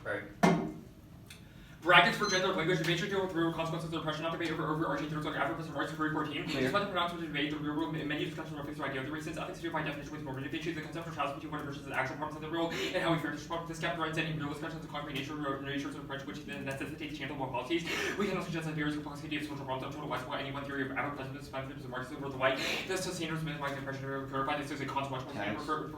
Right. Brackets for gender language debate should deal through consequences of oppression, not debate over overarching themes like Africa's rights of 14. Despite the pronouncement of debate, the real world many discussions reference to idea of the reasons ethics to by definition with normative issues, the concept of child between versus the actual problems of the rule, and how we fair to respond to this gap rights, any real discussions of concrete natures of approach which necessitates tangible policies. We can also suggest that various complexity of social problems of total white any one theory of African presidents, benefits of Marxism over the white. This sustainers minimize the oppression of purify. This is a consequential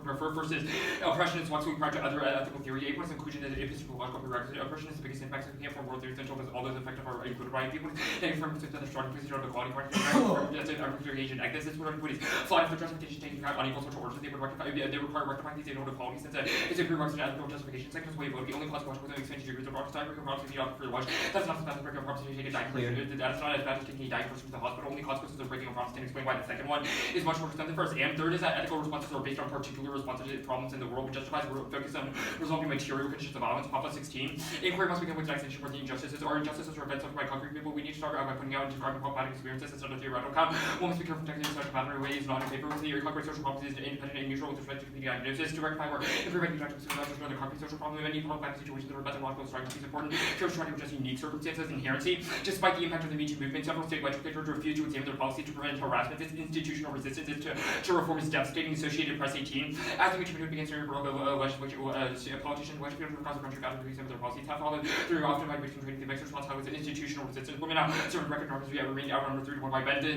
refer versus oppression is once we prior to other ethical theory. Ape's inclusion is epistemological prerequisite. Oppression is the biggest impact of the from world essential as all those effective are included by people. They affirm that the strong position of equality reconciliation. This is what everybody is flawed if the justification taking account unequal social orders. They would rectify they require rectifying these inequalities since it's a prerequisite ethical justification. Second is way vote. The only consequential with an extension degrees of rock time proxy the offer for the watch. That's not the breaking of promise to take a diet. That's not as bad as taking a diet from the hospital. Only consequences of breaking a promise can explain why the second one is much more than the first. And third is that ethical responses are based on particular responses to problems in the world, which justifies focus on resolving material conditions of violence. Papa 16. Inquiry must begin with taxation where the injustices are injustices or events suffered by concrete people. We need to start out by putting out and describing problematic experiences instead of theoretical account. One must be careful protecting such a matter way is not in favor of the concrete social problems is independent and neutral with respect to the diagnosis to rectify or improve any objectives to the concrete social problem of any problematic situations that are methodological strategies is important. Church trying to adjust unique circumstances inherency. Despite the impact of the Me Too movement, several state legislators refuse to examine their policies to prevent harassment. This institutional resistance is to reform is devastating. Associated Press 18. As the Me Too movement begins to world politicians, legislators across the country got to examine their policies have followed through often by between trading the mixed response how is institutional resistance. Women now certain record numbers we have remained outnumbered 3 to 1 by Ben. The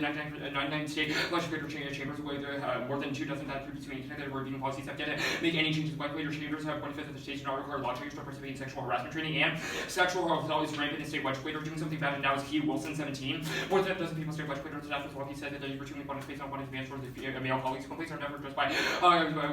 99 state legislator chambers with more than 2 dozen that previously that were being policies have yet to make any changes. Legislator chambers have 1/5 of the states not require law changes to participate in sexual harassment training and sexual assault is rampant in state legislators doing something bad and now is he Wilson 17. More than a dozen people state legislators to death as well. He said that they routinely put face on one advance for the male colleagues. Complaints are never addressed by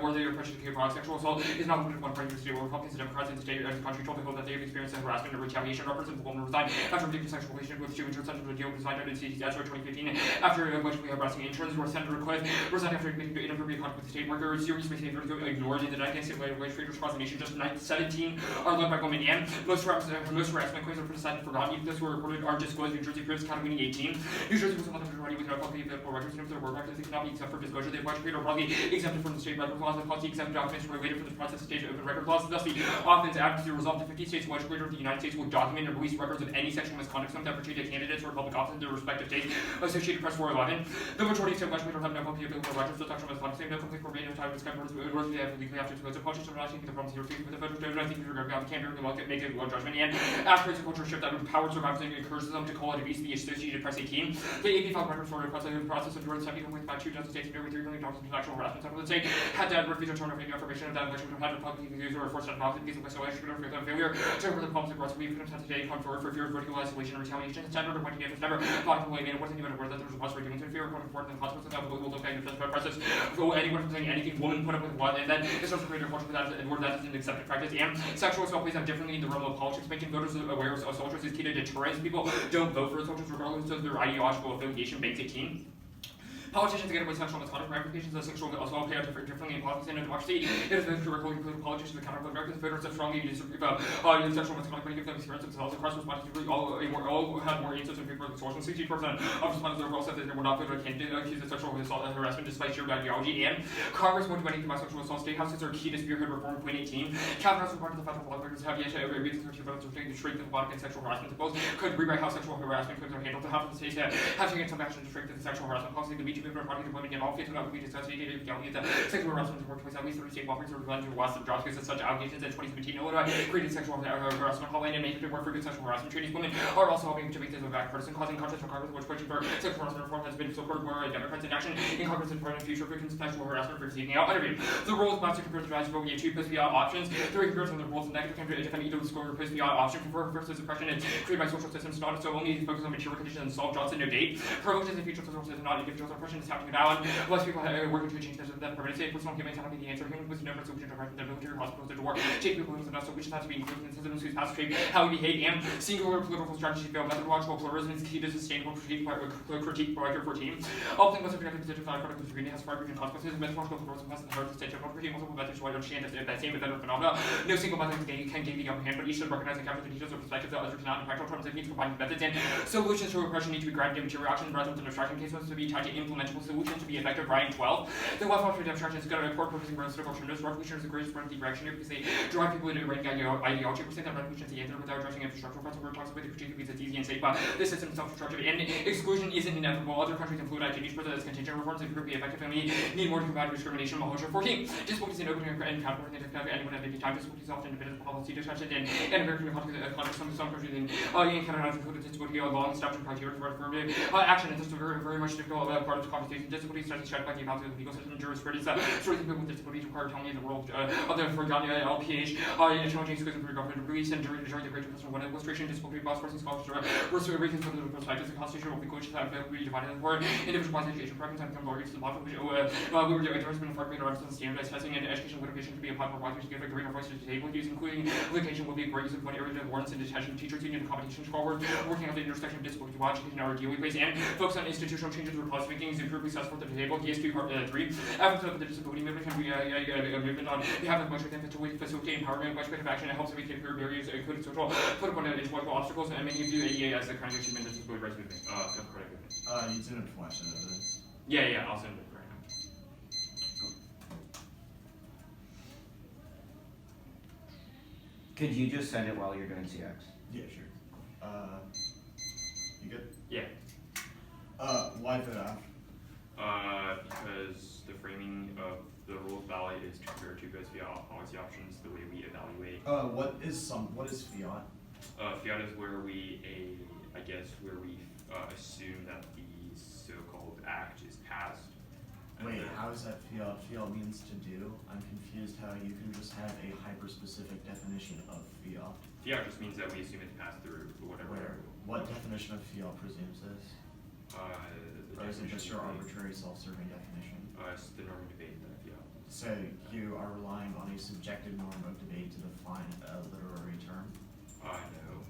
worthy oppression to care sexual assault is not limited to one party of the state where Republicans and Democrats in the state and the country told the that they have experienced harassment and retaliation. Representative Woman resigned after ridiculous sexual relationship with two interns under the deal resigned under the CDC 2015 after allegedly harassing interns. Where Senator Cliff resigned after making inappropriate contact with the state worker. Serious behavior ignored in the 19th state legislators across the nation. Just 17 are led by women and most harassment claims are criticized and forgotten. Even those who were reported are disclosed. New Jersey Press County Meeting 18. New Jersey was allowed to already with no publicly available records and if their work records they cannot be exempt from disclosure. The legislator broadly exempted from the state record laws. The policy exempt documents related for the process of state open record laws. Thus, the offense act to resolve the 50 states legislature of the United States will document and release records of any sexual misconduct that pertain to candidates for public office in their respective states. Associated Press 411. The majority of state legislators have no publicly available records of sexual misconduct. They have no complete formatting of time to discover words they have legally have to disclose. The politicians are not taking the problems here with the federal state. I think you're going to can't make a well judgment. And after it's a culture shift that empowers survivors and encourages them to call it abuse the Associated Press 18. The AP filed records for the process of Jordan 70 with about 2 dozen states and nearly $3 million in sexual harassment. Some of the state had to refuse to turn over information of that which would have had to publicly use or forced out policy because of legislation or failure to over the problems of rights we could have today come forward for fear of vertical isolation and retaliation. Standard of pointing it never thought of a way man. It wasn't even aware that there was a possible doing to fear of going forward and the consequences of the will affect the process. So anyone from saying anything woman put up with what and then it's also created a culture that is an accepted practice and sexual assault plays out differently in the realm of politics, making voters aware of soldiers is key to deterrence. People don't vote for soldiers regardless of their ideological affiliation. Banks 18. Politicians get away sexual misconduct ramifications of sexual assault play out differently in politics and in democracy. It is been directly political politicians and counter Americans voters have strongly disagreed about sexual misconduct when they give them experience themselves across responses really all had more answers than people with source. 60% of respondents overall said that they were not voted candidate accused of sexual assault and harassment despite shared ideology. And Congress won't do anything about sexual assault. State houses are key to spearhead reform in 2018. Cabinet House part of the federal lawmakers have yet to reasons for votes to strengthen the block against sexual harassment. The bills could rewrite how sexual harassment claims are handled. To half of the states have taken some action to strengthen the sexual harassment policy. The Me Too movement party women in all cases will be discussed that sexual harassment in workplace at least 30 state welfare services to loss of jobs because of such allegations. In 2017, Illinois created sexual harassment hotline and made it work for good sexual harassment trainings. Women are also helping to make this a bipartisan causing contest for Congress, which pushing for sexual harassment reform has been supported by Democrats in action in Congress and in future victims of sexual harassment for seeking out interview. The rules must compare the strategy voting 2 post-fiat options. The comparison of the rules and negative can defend either the score or post-fiat option for versus oppression is created by social systems, not so only focus on material conditions and solve Johnson no date. Privileges and future social systems, not individuals. Oppression is happening now, and less people working to change that permanent state. Personal humans have to be the answer. Humans with no solution to oppression, the military, hospitals, the war. Take people who have no solutions have to be included in systems whose past shape how we behave and singular political strategy fail. Methodological pluralism is key to sustainable critique by your 14. All things must have been positive by product of screening has far-reaching consequences. Methodological pluralism has the hard to state general critique. Multiple methods to understand that same event or phenomena. No single method can gain the upper hand, but each should recognize and capture the details or perspectives that others cannot in practical terms. It needs to combine methods and solutions to oppression need to be grounded in material action rather than abstraction. Cases must be tied to implement implementable solution to be effective. Ryan 12. The left option of abstraction is good at core purposing growth of alternatives. Revolution is the greatest run direction because they drive people into writing ideology. We say that revolution is the answer without addressing infrastructural problems. We're talking about the critique because it's easy and safe, but this system is self-destructive and exclusion isn't inevitable. Other countries and fluid identities present as contingent reforms that could be effective and we need more to combat discrimination. Mahosha 14. Difficulties in opening and categorizing anyone at any time. Difficulties often independent policy discussion and American context some countries in Canada has included disability long established criteria for affirmative action, and this is very much difficult part of the conversation. Disabilities such as checked by the amount of the legal system jurisprudence stories of people with disabilities require telling in the world of the forgotten LPH in challenging schools and for government release and during the Great Depression. One illustration, disability laws forcing scholars to reconsider the perspectives. The Constitution will be glitches that will be divided into four individualized education programs and become lawyers to the bottom, which we were doing endorsement of argument around standardized testing and education litigation to be applied more widely to give a greater voice to disabled youth, including litigation will be a great use of one area of warrants and detention. Teachers union competition forward, working on the intersection of disability education in our daily ways and focus on institutional changes where policy making is improved access for the disabled. DSP part 3. Efforts of the disability movement can be a movement on behalf of much within facilitate empowerment, legislative action, and helps to make barriers, including social, political, and intellectual obstacles, and many view ADA as the kind of achievement of disability rights movement. You didn't flash that evidence. Yeah, I'll send it right now. Could you just send it while you're doing CX? Yeah, sure. You good? Yeah. Why that? Because the framing of the rules ballot is to compare two best policy options, the way we evaluate. What is fiat? Fiat is where we assume that the so-called act is passed. Wait, how is that fiat? Fiat means to do. I'm confused how you can just have a hyper-specific definition of fiat. Fiat just means that we assume it's passed through whatever. Where? What definition of fiat presumes this? Or is it just your arbitrary self-serving definition? It's the norm of debate that fiat. So you are relying on a subjective norm of debate to define a literary term? No.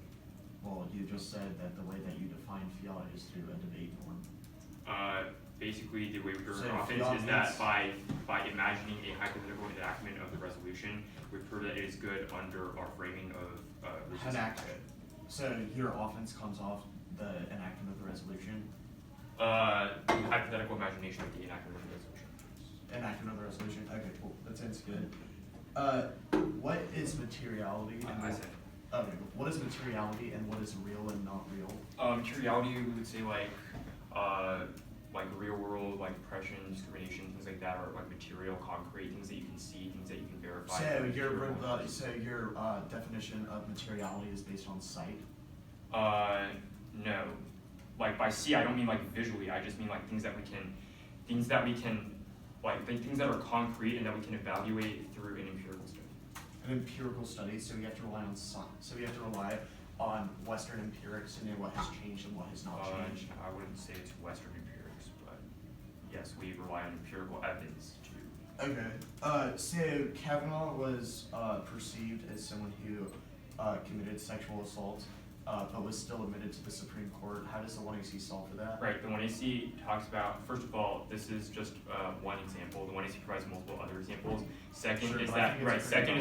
Well, you just said that the way that you define fiat is through a debate norm. Basically, the way we do So our offense is that by imagining a hypothetical enactment of the resolution, we prove that it is good under our framing of enacted. So your offense comes off the enactment of the resolution? Hypothetical imagination of the enactment of the resolution. Enactment of the resolution? Okay, cool. That sounds good. What is materiality? What is materiality and what is real and not real? Materiality, we would say like real world, like oppression, discrimination, things like that, are like material, concrete, things that you can see, things that you can verify. So your definition of materiality is based on sight? No. Like by see, I don't mean like visually. I just mean like things that we can, things that are concrete and that we can evaluate through an empirical study. An empirical study, so we have to rely on science. So we have to rely on Western empirics to know what has changed and what has not changed. I wouldn't say it's Western empirics, but yes, we rely on empirical evidence to. Okay. So Kavanaugh was perceived as someone who committed sexual assault, but was still admitted to the Supreme Court. How does the 1AC solve for that? Right, the 1AC talks about, first of all, this is just one example. The 1AC provides multiple other examples. Second is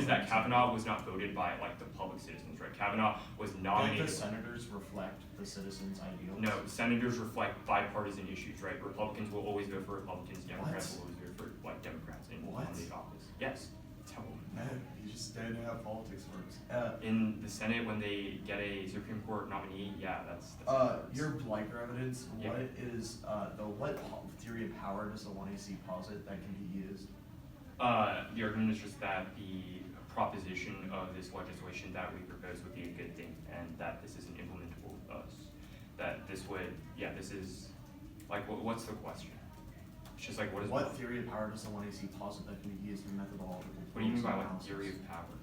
that Kavanaugh was not voted by like the public citizens, right? Kavanaugh was nominated. Did the senators reflect the citizens' ideals? No, senators reflect bipartisan issues, right? Republicans will always vote for Republicans, Democrats will always vote for like Democrats in nominated office. Yes, tell them. No, you just don't know how politics works. In the Senate, when they get a Supreme Court nominee, yeah, that's your Bleicher evidence. Yeah. What is what theory of power does the 1AC posit that can be used? The argument is just that the proposition of this legislation that we propose would be a good thing, and that this isn't implementable with us. That this would, this is like, what's the question? It's just like, what theory of power does the 1AC posit that can be used in methodological? What do you mean by like theory of power?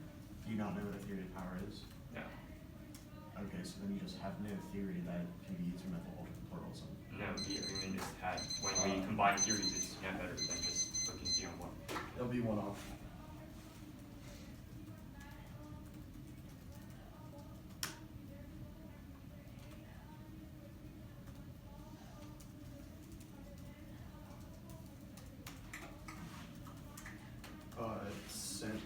Do you not know what a theory of power is? No. Okay, so then you just have no theory that can be used in methodological pluralism. No, the argument is that when we combine theories, it's better than just focusing on one. It'll be one off. Sent.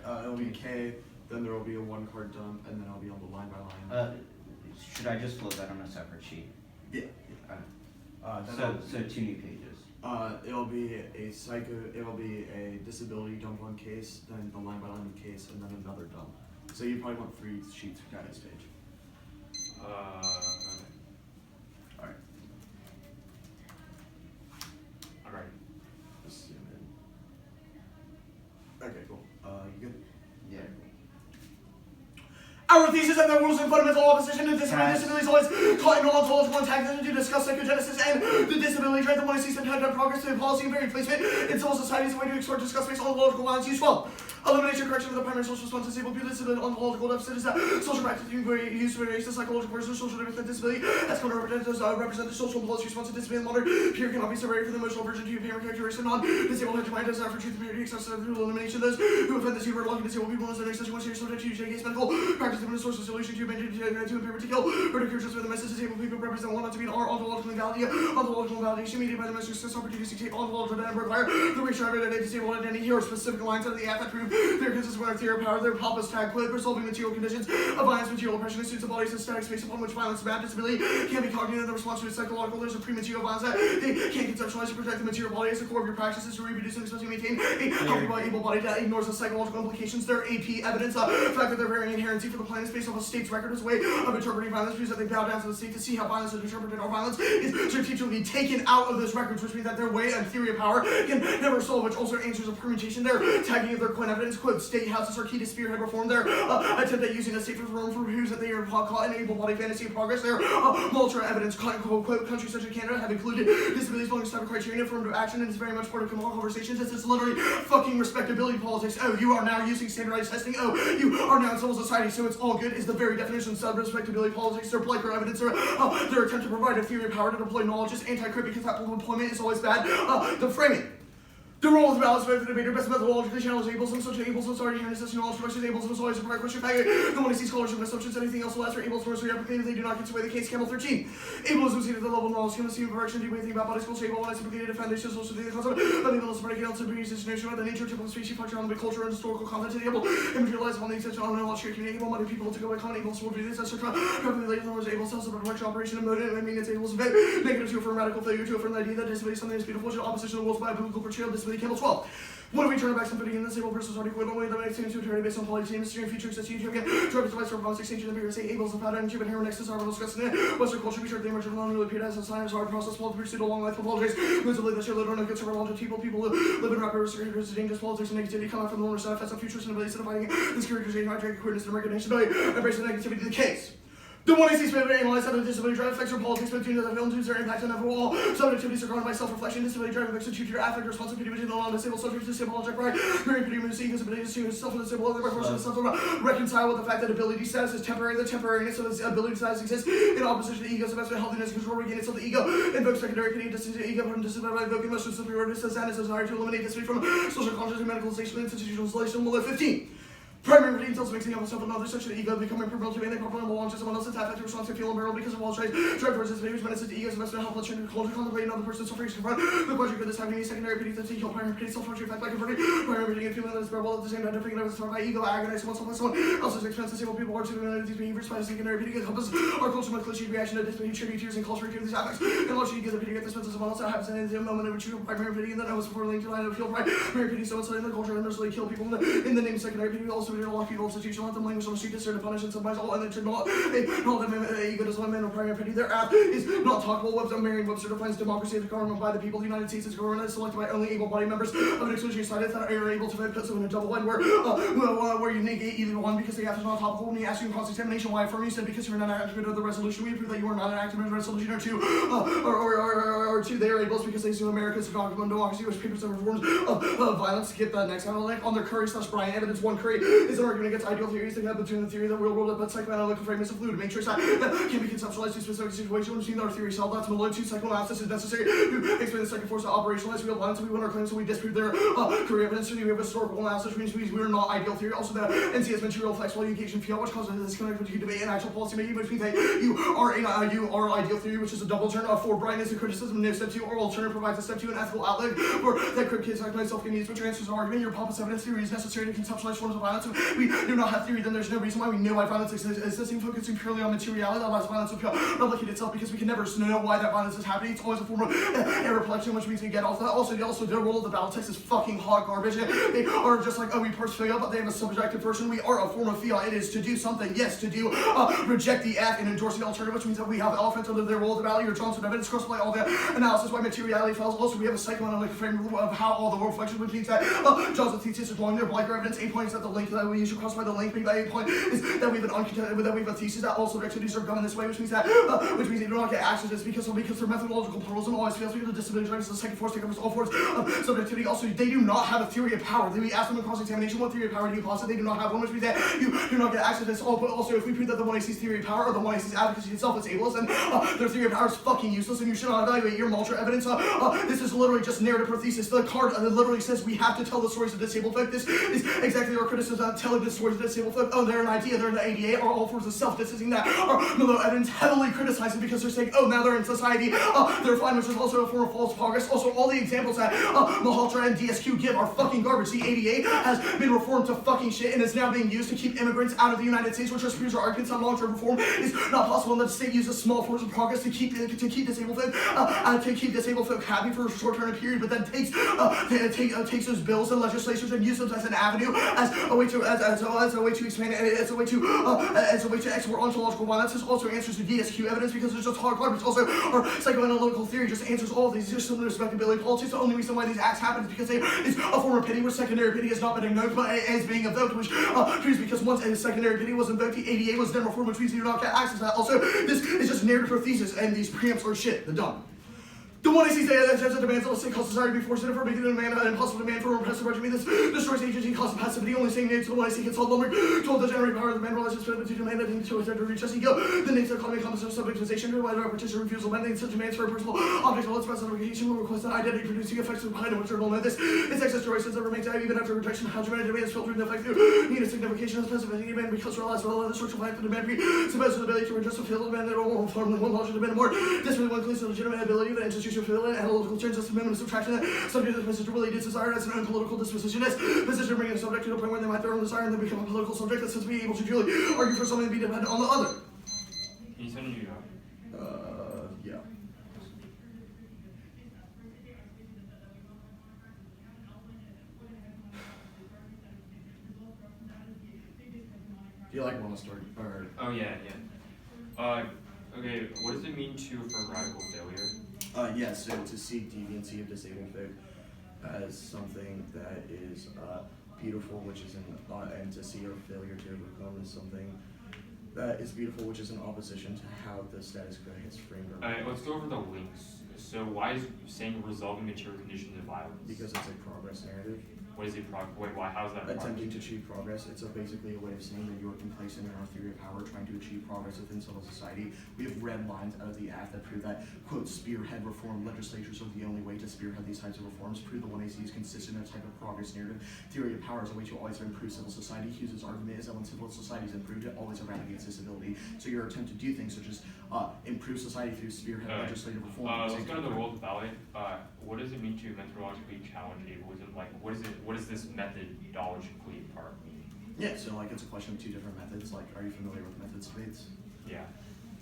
it'll be K, then there will be a 1-card dump, and then I'll be on the line by line. Should I just float that on a separate sheet? Yeah. So 2 new pages. It'll be a disability dump on case, then the line by line case, and then another dump. So you probably want 3 sheets for guidance page. Okay. Alright. I'm ready. Let's zoom in. Okay, cool. You good? Yeah. Our thesis and their rules in fundamental opposition to disability is always caught in ontological antagonism to discuss psychogenesis and the disability trend. The money seeks to have progress to policy and very placement in civil society is a way to explore discuss based on ontological lines used well. Elimination correction of the primary social response to disabled people. This is an ontological deficit is that social practice used to erase the psychological versus social disability as come to represent the social and policy response to disability. Modern peer cannot be separated from the emotional version to parent characteristic non-disabled head to mind desire for truth and purity, accessible through elimination. Those who offend this human locking disabled people in their extension once you're subject to case medical practice and a source of solution to impairment to kill or to cure just with the message disabled people represent one not to be an ontological validation mediated by the most success opportunity to ontological and require the ratio of disabled identity or specific lines of the act that prove their consistent with theory of power, their pompous tag quid, resolving material conditions of violence, material oppression, and suits the bodies and static space upon which violence and bad disability can be cognitive. The response to its psychological layers of pre-material violence that they can't conceptualize to protect the material body as the core of your practices to reproduce and especially maintain a healthy body, able body that ignores the psychological implications. Their AP evidence, the fact that their very inherency for the planet is based off a state's record as a way of interpreting violence, because that they bow down to the state to see how violence is interpreted or violence is strategically taken out of those records, which means that their way and theory of power can never solve, which also answers a permutation. Their tagging of their coin evidence, quote, state houses are key to spearhead reform. Their attempt at using a state for reform for who's that they are caught in able-bodied fantasy of progress. Their multra evidence, quote, countries such as Canada have included disabilities belonging to type of criteria affirmative action, and it's very much part of conversations. It's literally fucking respectability politics. Oh, you are now using standardized testing. Oh, you are now in civil society, so it's all good is the very definition of respectability politics. Their Bliker evidence, their attempt to provide a theory of power to deploy knowledge is anti-crit because that deployment is always bad. The framing. The role of the balance of the debater, best methodologically channels ableism, such as ableism, sorry, here, necessity, knowledge, production, ableism, is always a prior question. The one who sees scholarship and assumptions, anything else will ask for ableism, so replicated, they do not consider the case, Camel 13. Ableism is either the level of knowledge, chemistry, and correction, do anything about body schools, able, and simplicated, foundations, also the concept of able to break it out to produce this notion about the nature, typical species, function, on the culture, and historical content, able, materialize upon the extension on knowledge, community, able, money, people to go by con, able, so do this, etc. Probably later, there was able, self production, operation, and motive, I mean, it's able to event, negative to affirm radical failure, to affirm the idea that disability is something that's beautiful, opposition to the world's by biblical portrayal of disability, Camel 12. What if we turn back somebody in the disabled person's already quit only that makes things to eternity based on polity, history, and future existing token, drug device for bonds, extinction, and say able's of pattern, and human hair next to our discussing it. Western culture, we share the image of non really appeared as a science, our process, while the pursuit of long life apologies. Mentally, the show that don't consider long people who live in rapid dangerous politics and negativity come out from the lower side, that's a future and ability to fighting this characterization, high queerness, and recognition, embrace the negativity of the case. The one is to analyze how the disability drive effects or politics between the film tubes their impact on overall subjectivities are governed by self-reflection. Disability drive effects to your affect responsibility between the non-disabled subjects, disabled object right, very pretty moves equals abilities to self-disabled, other portion of self reconcile with the fact that ability status is temporary, the temporariness of the ability status exists in opposition to the ego's investment, healthiness, control, regainance of the ego, invokes secondary pity, distance to ego, and disability by invoking emotional superiority, sadness, desire to eliminate this from social conscious and medicalization and institutionalization. 15. Primary routine tells mixing of self and others, such as the ego becoming propelled to any properly belong to someone else's affect response to feel unbearable because of all traits. Drive towards this behavior's menaces to ego's investment, help change culture, contemplate another person's suffering to confront the question could this have any secondary pity that heal primary pity, self-torture effect by converting primary pity and feeling that is bearable at the same time, different of by ego, agonizing oneself by someone else's expense. Disabled people are to these behaviors by secondary pity help us our culture with cliche reaction to disbelief, tributaries and culture to these affects. And largely you get the pity at the expense of someone else that happens in the moment of which you primary pity and then I was before linked to line of feel primary pity, so it's in the culture and mercilessly kill people in the name of secondary pity. Also, we don't lock people institutions. Let them language on the street to punish and sometimes all and then to not ego does one man or primary pity. Their app is not talkable. Webster Merriam-Webster defines democracy as the government by the people. The United States is government is selected by only able-bodied members of an exclusionary society that are able to put them in a double line where you negate either one because the app is not topical. When we ask you in cross-examination why affirm you said because you're not an activist of the resolution. We prove that you are not an activist of the resolution or two they are able because they assume America's democracy which papers and reforms of violence. Get that next link on their Curry / Brian evidence 1 Curry is an argument against ideal theories that have between the theory of the real world, but psychoanalytical frame is a fluid matrix that can be conceptualized to specific situations, which means our theory held that to relate to psychoanalysis is necessary to explain the second force to operationalize real violence. We win our claims, so we disprove their career evidence. So we have historical analysis, which means we are not ideal theory. Also, the NCS material flexible education field, which causes this disconnect between debate and actual policy making, which means that you are ideal theory, which is a double turn for brightness and criticism. No step 2, or alternative provides a step 2 an ethical outlet for that critics myself can use, which answers the argument. Your pompous evidence theory is necessary to conceptualize forms of violence. If we do not have theory, then there's no reason why we know why violence exists. Focusing purely on materiality that allows violence to replicate itself, because we can never know why that violence is happening. It's always a form of a reflection, which means we get off that. Also, the role of the battle text is fucking hot garbage. They are just like, we parse fill, but they have a subjective version. We are a form of fiat. It is to do something, yes, to do reject the F and endorse the alternative, which means that we have the offense under their role of the value or Johnson evidence, crossplay all the analysis why materiality fails. Also, we have a psychoanalytic frame of how all the world functions, which means that Johnson thesis is belonging there. Bliker evidence. 8 points that the link that we use to crossplay the link. By 8 point is that we have an uncontested, that we have a thesis that all subjectivities are governed this way, which means that they do not get access to this because their methodological pluralism always fails because the disability drives the second force that covers all forms of subjectivity. Also, they do not have a theory of power. We ask them in cross-examination, what theory of power do you posit? They do not have one, which means that you do not get access to this. But also, if we prove that the 1AC's theory of power or the 1AC's advocacy itself is ableist, then their theory of power is fucking useless, and you should not evaluate your Maltra evidence. This is literally just narrative per thesis. The card literally says we have to tell the stories of disabled folk. This is exactly our criticism, telling the stories of disabled folk. Oh, they're an idea, they're in the ADA, are all forms of self-distancing that are Milo evidence heavily criticizing because they're saying, oh, now they're in society, they're fine, which is also a form of false progress. Also, all the examples that Malhotra and DSQ give are fucking garbage. The ADA has been reformed to fucking shit and is now being used to keep immigrants out of the United States, which just proves our arguments on long-term reform is not possible, and that the state uses small forms of progress to keep disabled folk happy for a short-term period, but then takes those bills and legislatures and uses them as an avenue, as a way to expand, as a way to export ontological violence. This also answers the DSQ evidence because it's just hard garbage. Also, our psychoanalytical theory just answers all of these. There's some respectability politics. The only reason why these acts happen is because it's a form of pity, where secondary pity has not been invoked, but is being invoked, which proves because once a secondary pity was invoked, the ADA was then reformed, which means you do not get access to that. Also, this is just narrative for thesis, and these preamps are shit. They're done. The 1AC's that demands of a state cause society to be forced in for making a demand, an impossible demand for a repressive regime. This destroys agency, causes passivity. Only saying names to the 1AC can solve lumber. Told the generate power of the man realizes to demand that to his to reach us ego. The nature of economy comes of subjectization, whether a partition refusal mandate such demands for a personal object will express identification will request an identity producing effects behind a journal. Know this. Its excess durations that remain even after rejection. How dramatic demands filtered the effect through need a signification of specificity demand because realized well the structural fact the demand supposed the ability to adjust the field demand that will formally one larger demand more. This really one cleans the legitimate ability of an institution to fill in analytical terms as amendment of subtraction that subject to the position really desire as an own political disposition is position bringing a subject to the point where they might their own desire and then become a political subject that says to be able to truly argue for something to be dependent on the other. Can you send you yeah. Do you want to start? Or... Oh yeah. Okay, what does it mean to affirm radical failure? So to see deviancy of disabled folk as something that is beautiful, which is and to see our failure to overcome is something that is beautiful, which is in opposition to how the status quo has framed our Alright, let's go over the links. So why is saying resolving material conditions of violence? Because it's a progress narrative. What is it wait, why? How is that attempting to achieve progress? It's basically a way of saying that you are complacent in our theory of power, trying to achieve progress within civil society. We have red lines out of the act that prove that, quote, spearhead reform legislatures are the only way to spearhead these types of reforms. Prove the 1AC is consistent in a type of progress narrative. Theory of power is a way to always improve civil society. Hughes' argument is that when civil society is improved, it always eradicates disability. So your attempt to do things such as improve society through spearhead legislative reform. Let's go to the world ballot. What does it mean to methodologically challenge ableism? Like, what does this methodologically part mean? Yeah, so it's a question of two different methods. Are you familiar with methods debates? Yeah.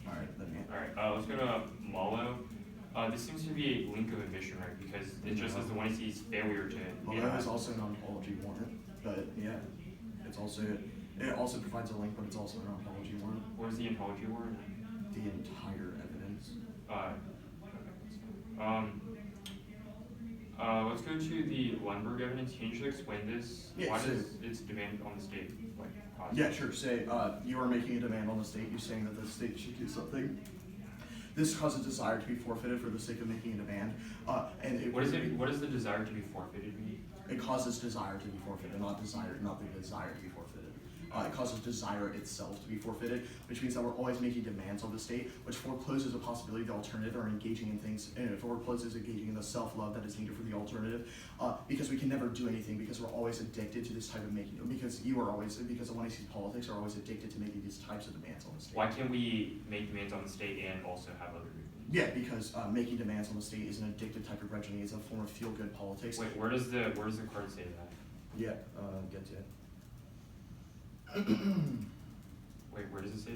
Alright, let's go to Mullo. This seems to be a link of omission, right? Because it just says the 1AC's failure to. Mullo is also an ontology warrant, but yeah, it also provides a link, but it's also an ontology warrant. What is the ontology warrant? The entire evidence. Let's go to the Lundberg evidence. Can you just explain this? Yeah, why does its demand on the state cause? Yeah, sure. Say you are making a demand on the state. You're saying that the state should do something. This causes desire to be forfeited for the sake of making a demand. What does the desire to be forfeited mean? It causes desire to be forfeited, not the desire to be forfeited. it causes desire itself to be forfeited, which means that we're always making demands on the state, which forecloses a possibility of the alternative or engaging in things, and it forecloses engaging in the self-love that is needed for the alternative, because we can never do anything because we're always addicted to this type of making, because of when I see politics are always addicted to making these types of demands on the state. Why can't we make demands on the state and also have other movements? Yeah, because making demands on the state is an addictive type of regimen. It's a form of feel-good politics. Wait, where does the card say that? Yeah, get to it. Wait, where does it say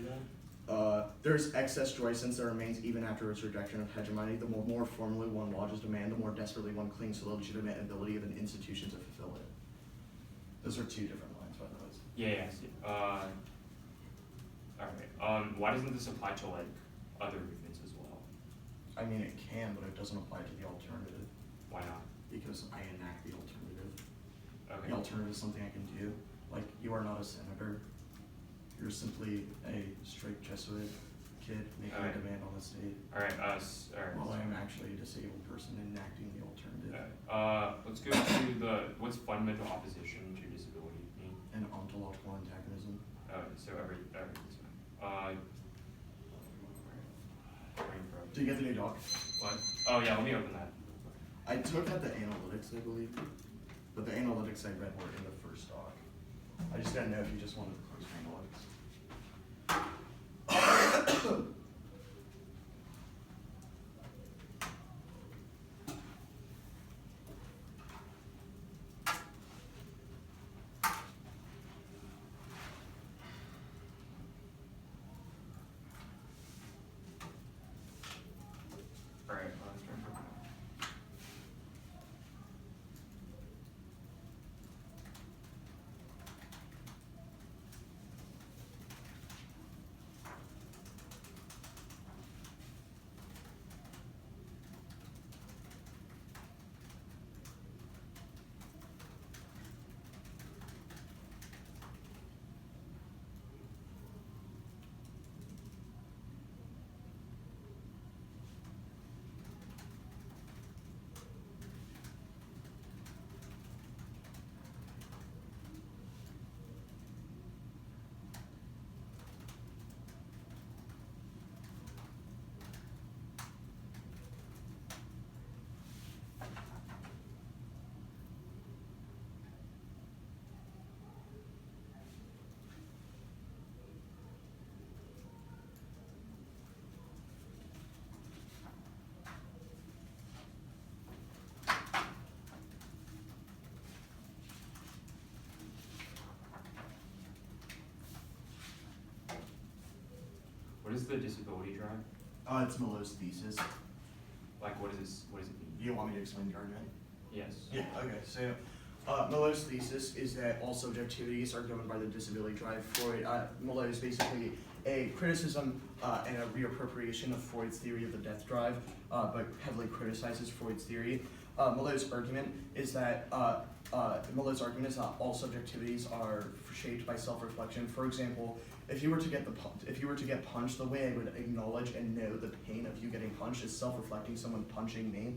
that? There's excess joy since there remains even after its rejection of hegemony. The more formally one lodges demand, the more desperately one clings to the legitimate ability of an institution to fulfill it. Those are two different lines, by the way. Yeah, I see. Alright, why doesn't this apply to, like, other movements as well? I mean, it can, but it doesn't apply to the alternative. Why not? Because I enact the alternative. Okay. The alternative is something I can do. Like, you are not a senator. You're simply a straight Jesuit kid making a demand on the state. Alright, alright. Well, I am actually a disabled person enacting the alternative. Let's go to what's fundamental opposition to disability mean? An ontological antagonism. So everything's fine. Did you get the new doc? What? Oh yeah, let me open that. I took out the analytics, I believe. But the analytics I read were in the first doc. I just didn't know if you just wanted the close analytics. Alright, let's try for now. What is the disability drive? It's Malot's thesis. Like, what does it mean? Do you want me to explain the argument? Yes. Yeah, okay. So, Malot's thesis is that all subjectivities are governed by the disability drive. Malot is basically a criticism and a reappropriation of Freud's theory of the death drive, but heavily criticizes Freud's theory. Malot's argument is that all subjectivities are shaped by self-reflection. For example, if you were to get punched, the way I would acknowledge and know the pain of you getting punched is self-reflecting someone punching me.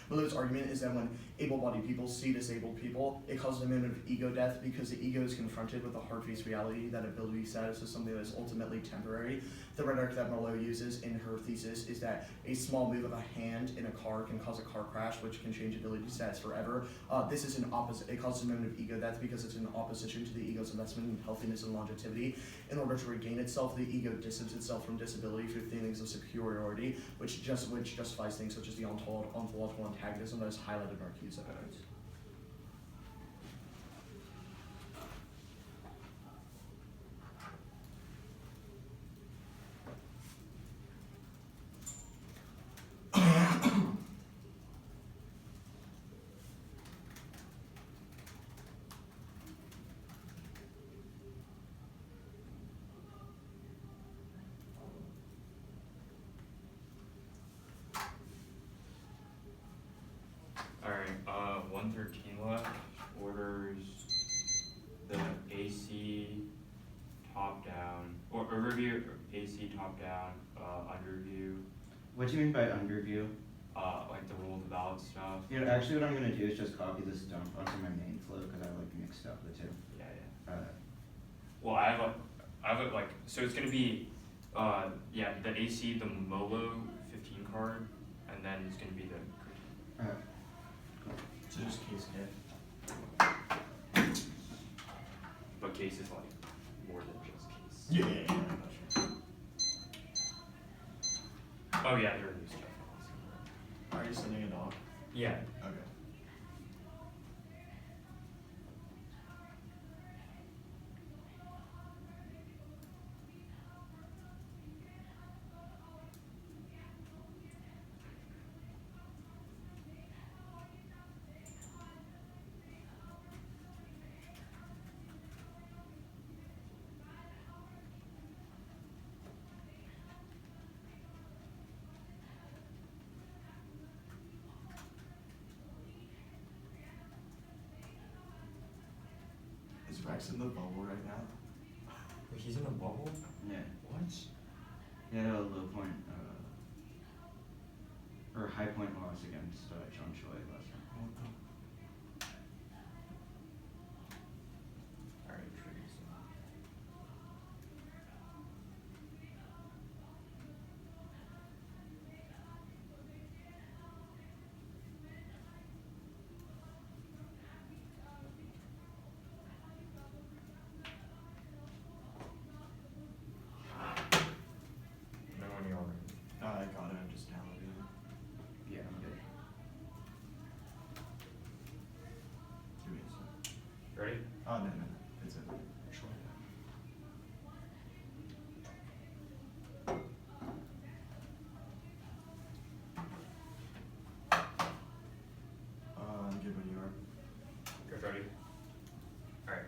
Malot's argument is that when able-bodied people see disabled people, it causes a moment of ego death because the ego is confronted with the hard-faced reality that ability status is something that is ultimately temporary. The rhetoric that Malot uses in her thesis is that a small move of a hand in a car can cause a car crash, which can change ability status forever. This is an opposite. It causes a moment of ego death because it's in opposition to the ego's investment in healthiness and longevity. In order to regain itself, the ego distances itself from disability through feelings of superiority, which justifies things such as the ontological antagonism that is highlighted in our Q's evidence. Alright, 113 left, orders the AC top-down, or overview, AC top-down, underview, What do you mean by underview? like the rule of the ballot stuff. You know, actually what I'm gonna do is just copy this dump onto my main flow because I like mixed up the two. Yeah. Well, I have a like, so it's gonna be, yeah, the AC, the Molo 15 card, and then it's gonna be the. Alright. So just case hit. But case is like more than just case. Yeah, I'm not sure. Oh yeah, there is stuff. Are you sending it off? Yeah. Okay. Is Rex in the bubble right now? Wait, he's in a bubble? Yeah. What? He had a low point, or high point loss against John Choi last time. Alright, trees. No one you're already. I got it, I'm just downloading it. Yeah, I'm good. Give me a sec. Ready? Oh, no, it's in. Sure. I'm good when you are. Guys ready? Alright.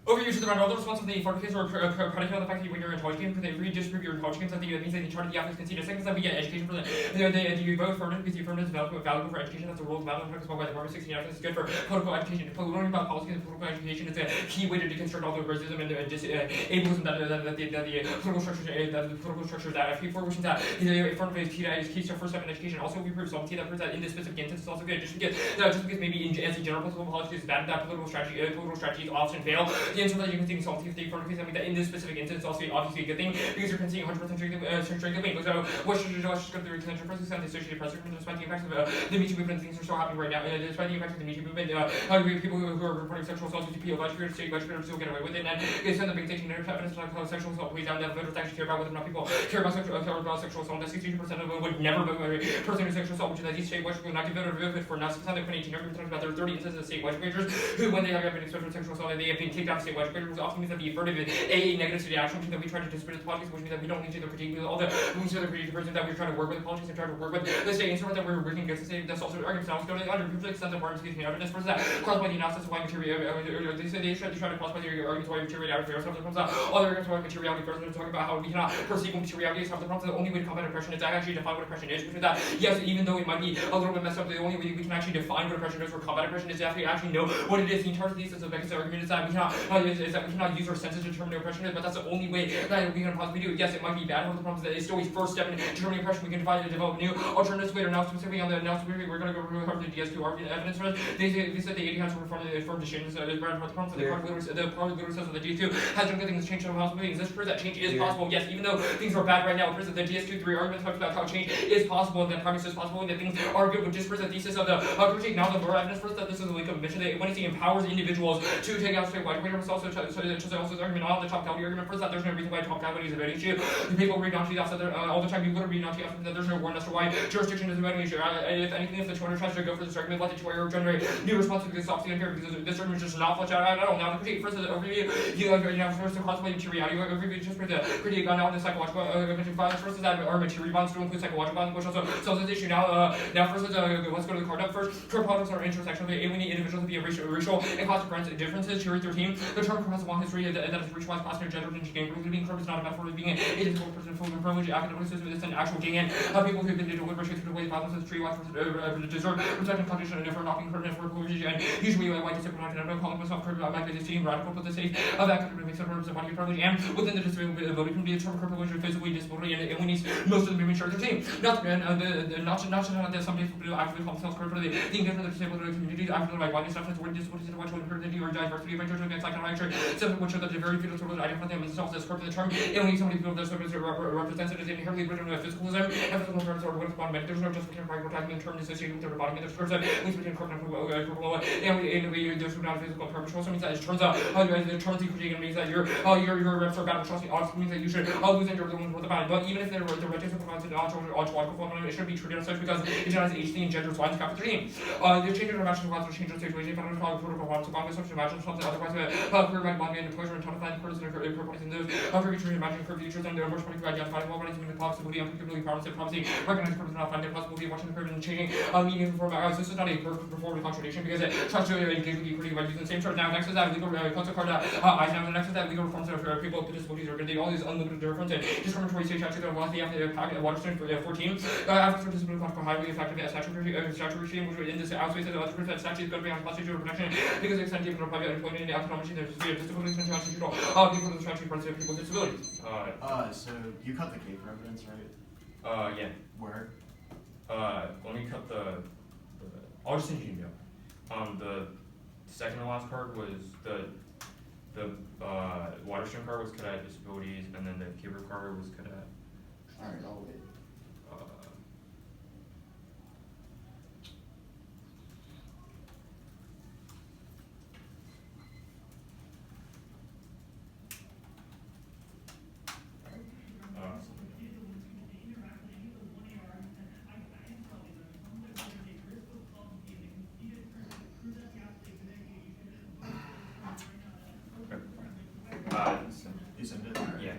Overuse of the round, all the response of the fortification or predicated on the fact that you win your intelligence games, because if you disprove your intelligence games, that means that the chart of the athletes concede a second, that we get education for you vote affirmative because the affirmative is valuable for education. That's a rule of value as well by the Department 16. It's good for political education. Learning about policies and political education is a key way to deconstruct all the racism and ableism that the political structures that for which is that the affirmative is key to first step in education. Also, we prove solvency that proves that in this specific instance is also good. Just because maybe as a general political policy is bad, that political strategies often fail. The answer that you can see solvency of the affirmative is that in this specific instance is also obviously a good thing because you're conceding 100% strength of wing. So what should you do? Let's just go through the convention process and the associated pressure despite the impacts of the Me Too movement. Things are so happening right now. Despite the impacts of the Me Too movement, people who are reporting sexual assaults with PO legislators, state legislators still get away with it. And it's the big taking evidence like how sexual assault plays down that voters actually care about whether or not people care about sexual assault. That 62% of them would never vote for a person who's sexual assault, which is that these state legislators would not give voted for. Now, since they've been 18, everyone talks about there are 30 instances of state legislators who, when they have been exposed to sexual assault, they have been kicked out of state legislators. Often means that the affirmative is a negative city action, which means that we try to disparage the politics, which means that we don't need to critique all the critique person that we're trying to work with the politics and try to work with the state instrument that we're working against the state. That's also arguments now. Let's go to the under extensive arguments against evidence versus that caused by the analysis of why material. They say they try to cross by the arguments why materiality fails. Some of the problems that other arguments why materiality fails. They're talking about how we cannot perceive materiality. Some of the problems the only way to combat oppression is to actually define what oppression is. Which is that yes, even though it might be a little bit messed up, the only way we can actually define what oppression is or combat oppression is to actually know what it is. The entire thesis of Beckett's argument is that we cannot use our senses to determine oppression is, but that's the only way that we can possibly do it. Yes, it might be bad. One of the problems is that it's still a first step in determining oppression. We can define and develop new alternatives later. Now specifically on the we're going to go over the DS2 evidence for this. They said the 80 has to reform the decisions. The problems the party leader says that the DS2 has done good things, change some possibilities. This proves that change is possible. Yes, even though things are bad right now, it proves that the DS2 3 argument talks about how change is possible and that progress is possible and that things are good, but just proves the thesis of the critique. Now the more evidence first that this is a link of mission that when it empowers individuals to take out straight white waiters also argument on the top calorie argument first that there's no reason why top calorie is a voting issue. The people read Nazi that all the time people read Nazi that there's no warrant as to why jurisdiction is a voting issue. If anything, if the 200 tries to go for this argument, let the 200 generate new responses to this obstacle here because this argument is just not flushed out at all. Now the critique first is the overview. First the contemplate materiality overview just for the critique on now the psychological violence first is that our material violence to include psychological violence, which also solves this issue. Now first is let's go to the card up first. Current politics are intersectional. We need individuals to be racial and class differences. Theory 13. The term has a long history that is racialized, class, and gender, and gang. Being curved is not a metaphor of being a difficult person full of privilege. Academic system is an actual gang of people who've been deliberately through the way violence is tree life deserve protection condition and for not being current for privilege and usually white discipline and I'm calling myself curved about my team radical for the sake of academic makes purpose of white privilege and within the disability can be a term privilege or physically disability and we need most of the movement share their team. Not that some people actually call themselves current for the engagement of the disabled communities after the white stuff is where disabilities and white children or diversity of interest against like actually, some which are the very fetal sort of identify them themselves as part of the term. And when so many people that sort of represents it as inherently written with physicalism, and physical terms are what is fundamental. There's no justification for attacking the term associated with their body and their person, links between corporate and there's not a physical term, which also means that it turns out the terms equally means that your reps are battle trusting odds means that you should lose and you're the one with the body. But even if the register provides an ontological phenomenon, it should be treated as such because it denies HD and genders lines capital 13. The change in dimension class or change of situation, found in protocol one, so long as such imagine something otherwise clear by body and pleasure and time to find quarters and properties in those for future imagine for futures and there are more particularly identified well bodies in the possibility and particularly promise and promising recognize purpose not find the possibility of watching the curve and changing meaning for this is not a performative contradiction because it tries to engage with equity by using the same term. Now next is that legal concept card now the next is that legal reforms for people with disabilities are going to be all these unlimited difference and discriminatory state statutes that want the packet Waterstone for 14 after disability contract highly effective statutory regime which would in this outspace of the other that statute is going to be on constitutional protection because it's extended to private employment in the economic machine there's a disabilities and constitutional people with the statute for people with disabilities. So you cut the cake for evidence, right? Yeah. Where? Let me cut the I'll just send you an email. The second to last card was the Waterstone card was cut at disabilities, and then the Caber card was cut at. Alright, I'll wait. You sent it? Alright. Yeah.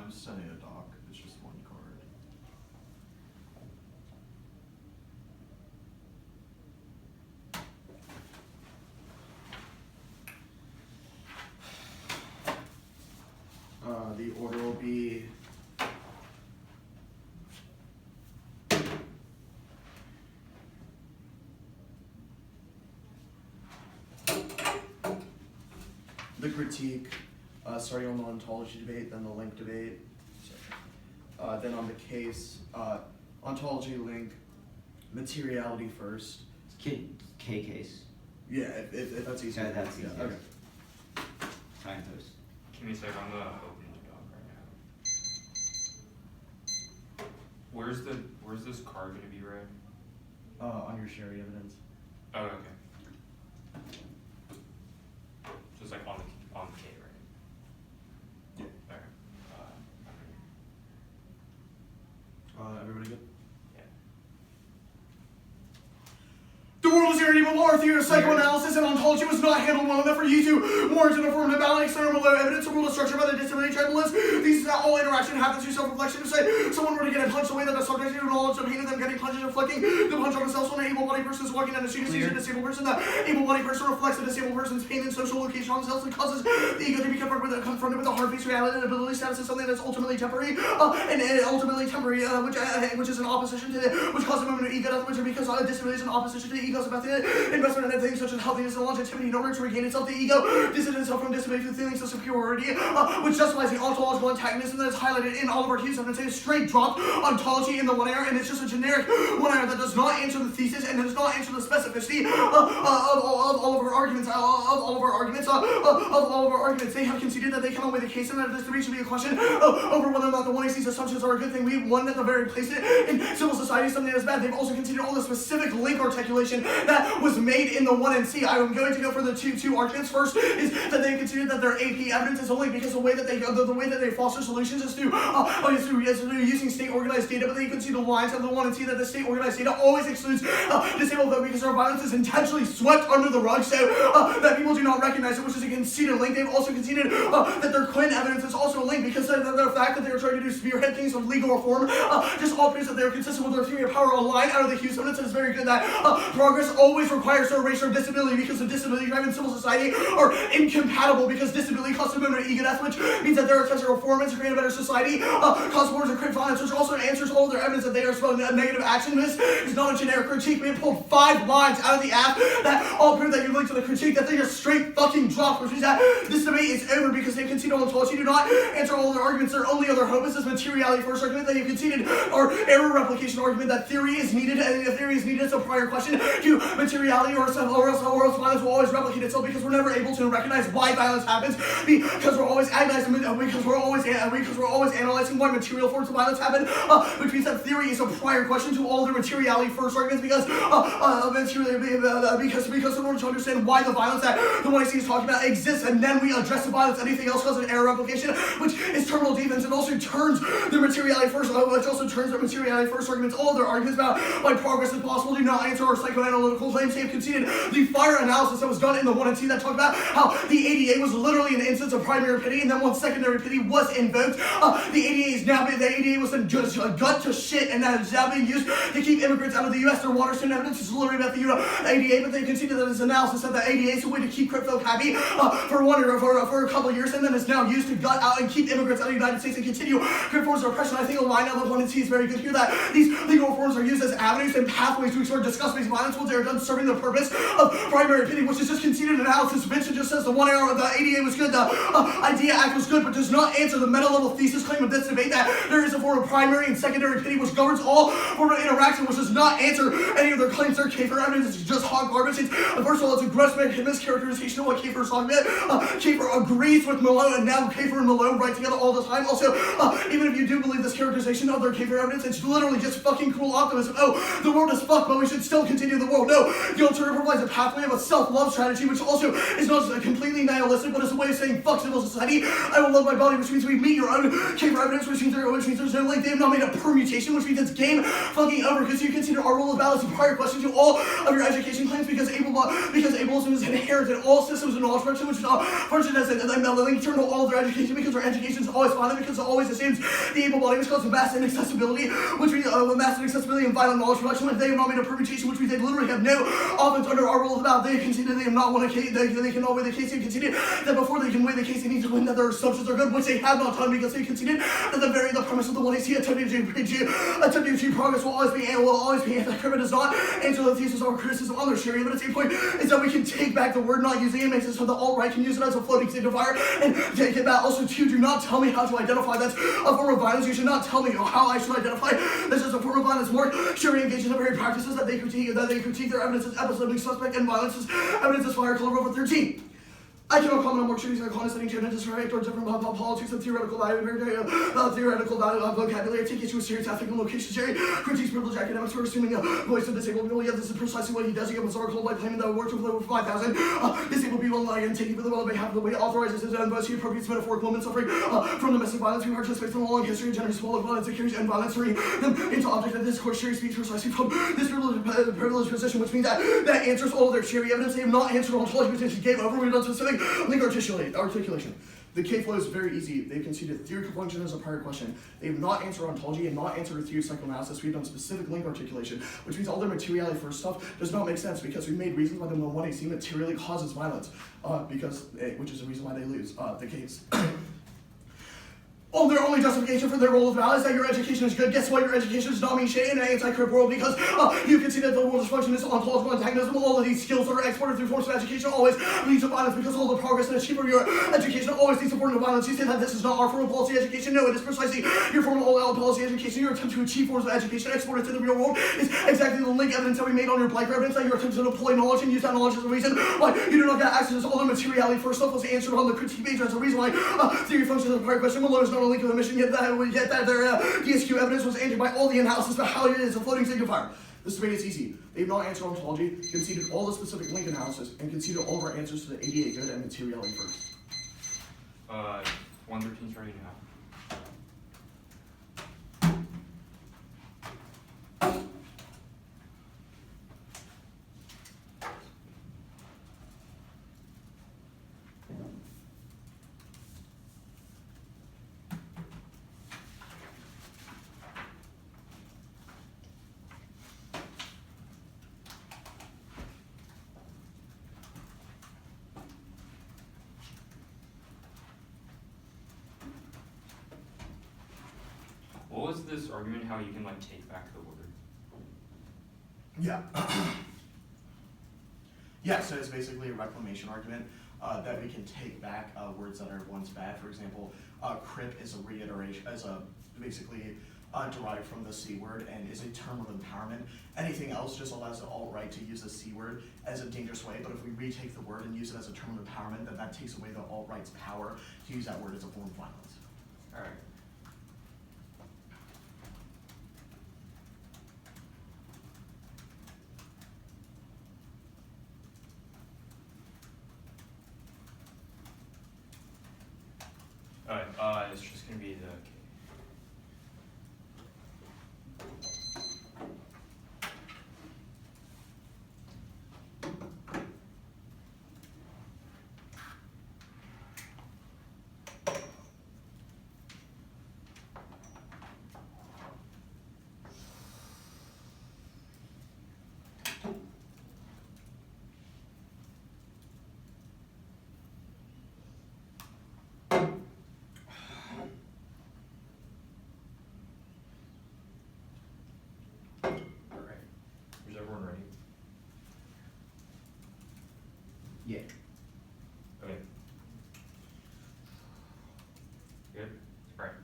I'm sending a doc. It's just one card. The order will be the critique, starting on the ontology debate, then the link debate, then on the case, ontology, link, materiality first. K case. Yeah, if that's easy. Yeah, that's easy. Okay. Signpost. Give me a second, I'm opening the doc right now. Where's this card gonna be read? On your shared evidence. Oh, okay. Just like on the K, right? Yeah. Okay. Everybody good? Yeah. The world is irredeemable. Our theory of psychoanalysis and ontology was not handled well enough for you to warrant an affirmative balanced external below evidence. The world is structured by the disability tribalists. These is how all interaction happens through self-reflection. To say someone were to get punched away that the subject to knowledge of pain of them getting punched and inflicting the punch on themselves when an able-bodied person is walking down the street and sees a disabled person. That able-bodied person reflects the disabled person's pain and social location on themselves and causes the ego to be confronted with a hard-faced reality and ability status is something that's ultimately temporary, which is in opposition to which causes a moment of ego death, which because disability is in opposition to the ego's investment in things such as healthiness and longevity in order to regain itself. The ego distances itself from disability through feelings of superiority, which justifies the ontological antagonism that is highlighted in all of our cases. I'm going to say straight drop ontology in the one error, and it's just a generic one error that does not answer the thesis and does not answer the specificity of all of our arguments. They have conceded that they cannot weigh the case, and that this debate should be a question over whether or not the one these assumptions are a good thing. We have one at the very place in civil society, something that is bad. They've also conceded all the specific link articulation that was made in the 1 and C. I am going to go for the two arguments. First is that they conceded that their AP evidence is only because the way that they foster solutions is through using state organized data, but they concede the lines of the 1 and C that the state organized data always excludes disabled vote because our violence is intentionally swept under the rug so that people do not recognize it, which is a conceded link. They've also conceded that their Quinn evidence is also a link because the fact that they are trying to do spearhead things of legal reform just all proves that they are consistent with their theory of power. A line out of the Hughes evidence is very good that progress always requires the erasure of disability because the disability drive in civil society are incompatible because disability causes a moment of ego death, which means that there are attempts to reform and to create a better society, cause wars and create violence, which also answers all of their evidence that they are supposed to negative action. This is not a generic critique. We have pulled 5 lines out of the app that all prove that you link to the critique that they just straight fucking dropped, which means that this debate is over because they conceded ontology do not answer all of their arguments. Their only other hope is this materiality first argument that you conceded, or error replication argument that theory is needed, and if theory is needed, it's a prior question to materiality or else violence will always replicate itself because we're never able to recognize why violence happens because we're always analyzing why material forms of violence happen, which means that theory is a prior question to all their materiality first arguments because in order to understand why the violence that the one I see is talking about exists, and then we address the violence. Anything else causes an error replication, which is terminal defense. It also turns their materiality first, arguments. All of their arguments about why progress is possible do not answer our psychoanalytical claims. They have conceded the fire analysis that was done in the 1 and 2 that talked about how the ADA was literally an instance of primary pity, and then once secondary pity was invoked, the ADA was then just gut to shit, and that is now being used to keep immigrants out of the U.S. Their Waterston evidence is literally about the ADA, but they conceded that this analysis that the ADA is a way to keep crypto happy for a couple of years, and then is now used to gut out and keep immigrants out of the United States and continue forms of oppression. I think a line out of 1 and C is very good here that these legal reforms are used as avenues and pathways to explore disgust-based violence once they are done serving the purpose of primary pity, which is just conceded analysis. Vincent just says the 1 error of the ADA was good, the IDEA Act was good, but does not answer the meta-level thesis claim of this debate that there is a form of primary and secondary pity which governs all form of interaction, which does not answer any of their claims. Their Kafer evidence is just hot garbage. First of all, it's a gross mischaracterization of what Kafer is talking about. Kafer agrees with Malone, and now Kafer and Malone write together all the time. Also, even if you do believe this characterization of their Kafer evidence, it's literally just fucking cruel optimism. Oh, the world is fucked, but we should still continue the world. No, the alternative provides a pathway of a self-love strategy, which also is not just completely nihilistic, but it's a way of saying fuck civil society. I will love my body, which means we meet your own case for evidence, which means there's no link. They have not made a permutation, which means it's game fucking over, because you consider our role of balance a prior question to all of your education claims, because ableism is inherent in all systems of knowledge production, which is not functioned as a link to all of their education, because our education is always violent, because it always assumes the able body, which causes mass inaccessibility, which means mass inaccessibility and violent knowledge production, when they have not made a permutation, which means they literally have no offense under our rule of balance. They conceded they have not won a case, they cannot win the case. They conceded that before they can win the case, they need to win that their assumptions are good, which they have not done, because they conceded that the premise of the 1AC attempting to achieve progress will always be anti-crime. It does not answer the thesis or criticism on their Sharia, but its main point is that we can take back the word, not using it makes it so the alt-right can use it as a floating signifier and take it back. Also, too, do not tell me how to identify that's a form of violence. You should not tell me how I should identify this as a form of violence. More Sharia engages in the very practices that they critique their evidence as episodically suspect and violence as evidence as fire color over 13. I cannot comment on more treaties like condescending gender disrespect or different politics and theoretical value of vocabulary. I take issue with stereotyping and location sharing, critiques privileged academics for assuming a voice of disabled people. Yet this is precisely what he does. He opens article by claiming that works with over 5,000 disabled people and taking for the well on behalf of the way authorizes his own voice. He appropriates metaphorical women suffering from domestic violence. He participates in a long history of gender swallowed violence and carries and violence, turning them into objects that this court Sherry speaks precisely from this privileged position, which means that answers all of their Sherry evidence. They have not answered ontology, which is game over. We've done specific link articulation. The K flow is very easy. They've conceded theory function as a prior question. They have not answered ontology and not answered a theory of psychoanalysis. We've done specific link articulation, which means all their materiality first stuff does not make sense, because we made reasons why the 1AC materially causes violence, which is the reason why they lose the case. Their only justification for their role of value is that your education is good. Guess what? Your education does not mean shit in an anti-crip world, because you can see that the world is functioning as ontological antagonism. All of these skills that are exported through forms of education always lead to violence, because all the progress and achievement of your education always leads to forms of violence. You say that this is not our form of policy education. No, it is precisely your form of all-out policy education. Your attempt to achieve forms of education exported to the real world is exactly the link evidence that we made on your blank evidence, that your attempt to deploy knowledge and use that knowledge as a reason why you do not get access to all the materiality first stuff was answered on the critique page as a reason why theory functions as a prior question. Malone is not a link of the mission, yet that their DSQ evidence was answered by all the analysis about how it is a floating signifier. This debate is easy. They have not answered ontology, conceded all the specific link analysis, and conceded all of our answers to the ADA good and materiality first. 113 starting now. What was this argument how you can take back the word? Yeah. Yeah, so it's basically a reclamation argument that we can take back words that are once bad. For example, crip is a reiteration, basically derived from the C word and is a term of empowerment. Anything else just allows the alt-right to use the C word as a dangerous way, but if we retake the word and use it as a term of empowerment, then that takes away the alt-right's power to use that word as a form of violence. All right. Alright, it's just going to be the K. Everyone ready? Yeah. Okay. Good? Alright.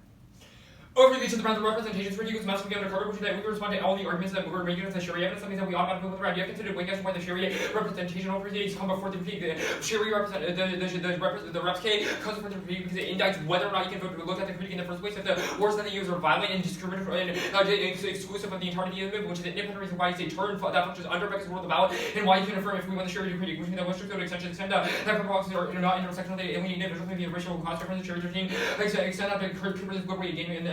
Over the each of the rounds of representations critique was massively undercovered, which is that we respond to all the arguments that were making of the Sharia evidence, something that we automatically look around. You have considered weighing why the Sharia representational proceedings come before the critique. The Sharia the reps K comes before the critique because it indicts whether or not you can look at the critique in the first place. If the words that they use are violent and discriminatory and exclusive of the entirety of the movement, which is an independent reason why you say turn that functions under Beckett's rule of the ballot, and why you can affirm if we want the Sharia critique, which means that Western Code extension extend that proxies are not intersectional, they alienate individuals maybe a racial class difference in Sharia 13, extend that to Cooper's good way again,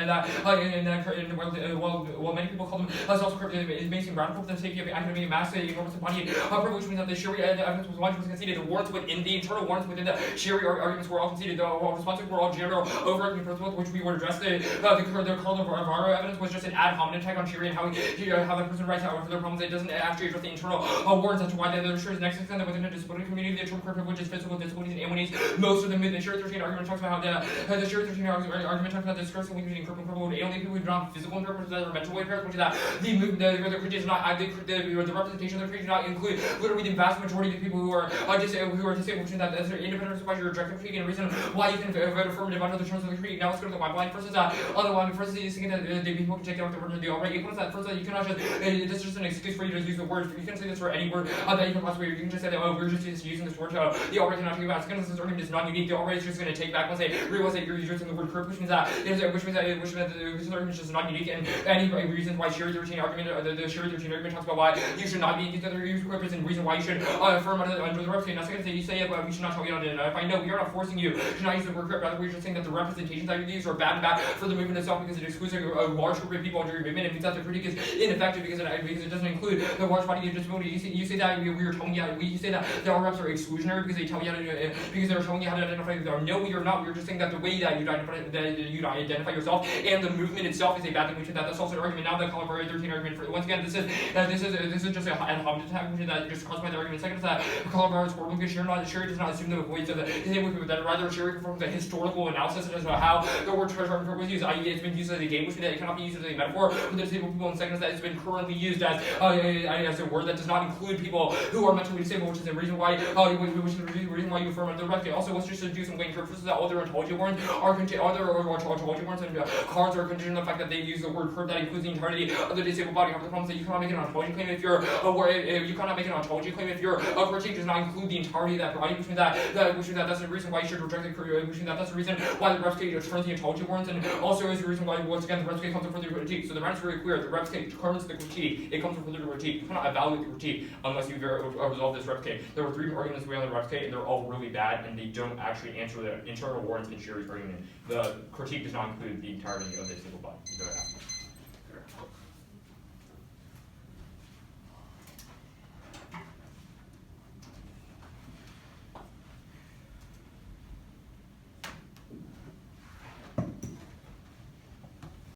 while many people call them self-corrupt, it may seem radical for the sake of academic mass, enormous body privilege, which means that the Sharia evidence was largely conceded. The warrants within the internal warrants within the Sharia arguments were all conceded. The responses were all general overarching principles, which we would address. The Carlo Varro evidence was just an ad hominem attack on Sharia and how that person writes out for their problems. It doesn't actually address the internal warrants as to why the Sharia's next extent that within a disability community, the term privilege is physical disabilities and amenities. Most of them, the Sharia 13 argument talks about how the Sharia 13 argument talks about the discursive link between crippling would alienate people who don't have physical impairments that are mental impairments, which is that the critique is not the representation of the critique does not include literally the vast majority of the people who are disabled, which is that as independent supervisor, you're rejecting critique, and the reason why you can vote affirmative under the terms of the critique. Now let's go to the white blind. First is that other one. First is thinking that the people can take out the word of the alright. Equals that first that you cannot just this is just an excuse for you to use the word. You can say this for any word that you can possibly. You can just say that we're just using this word. The alright cannot take it back. This argument is not unique. The alright is just going to take back once they realize that you're using the word corrupt, which means that this argument is just not unique. And any reasons why Sharia 13 argument, the Sharia 13 argument talks about why you should not be using other use corrupt and reason why you should affirm under the rep. Now, second thing you say, well, we should not tell you not to identify. No, we are not forcing you to not use the word corrupt. Rather, we're just saying that the representations that you use are bad and bad for the movement itself because it excludes a large group of people under your movement. It means that the critique is ineffective because it doesn't include the large body of disability. You say that we are telling you you say that the reps are exclusionary because they tell you how to because they're showing you how to identify them. No, we are not. We're just saying that the way that you identify yourself and the movement itself is a bad thing. We should that's also an argument. Now the Colorado 13 argument for once again this is just a hominem attack that just caused by the argument. Second is that Colorado is horrible because Sharia does not assume the voice of the disabled people. That rather Sharia performs a historical analysis as to how the word treasure was used. It's been used as a game, which means that it cannot be used as a metaphor for the disabled people. And second is that it's been currently used as a word that does not include people who are mentally disabled, which is the reason why you affirm under the rest. Also, let's just do some weighing purposes that all their ontology warrants are ontology warrants and cards are contingent on the fact that they use the word curve that includes the entirety of the disabled body. However, the problem is that you cannot make an ontology claim if you're you cannot make an ontology claim if your critique does not include the entirety of that body, which means that that's the reason why you should reject the critique, which means that that's the reason why the reps turns the ontology warrants, and also is the reason why once again the reps comes from further critique. So the round is very clear. The reps turns the critique. It comes from further critique. You cannot evaluate the critique unless you resolve this reps case. There were 3 arguments we on the reps case, and they're all really bad, and they don't actually answer the internal warrants in Sharia's argument. The critique does not include the entirety of the single body.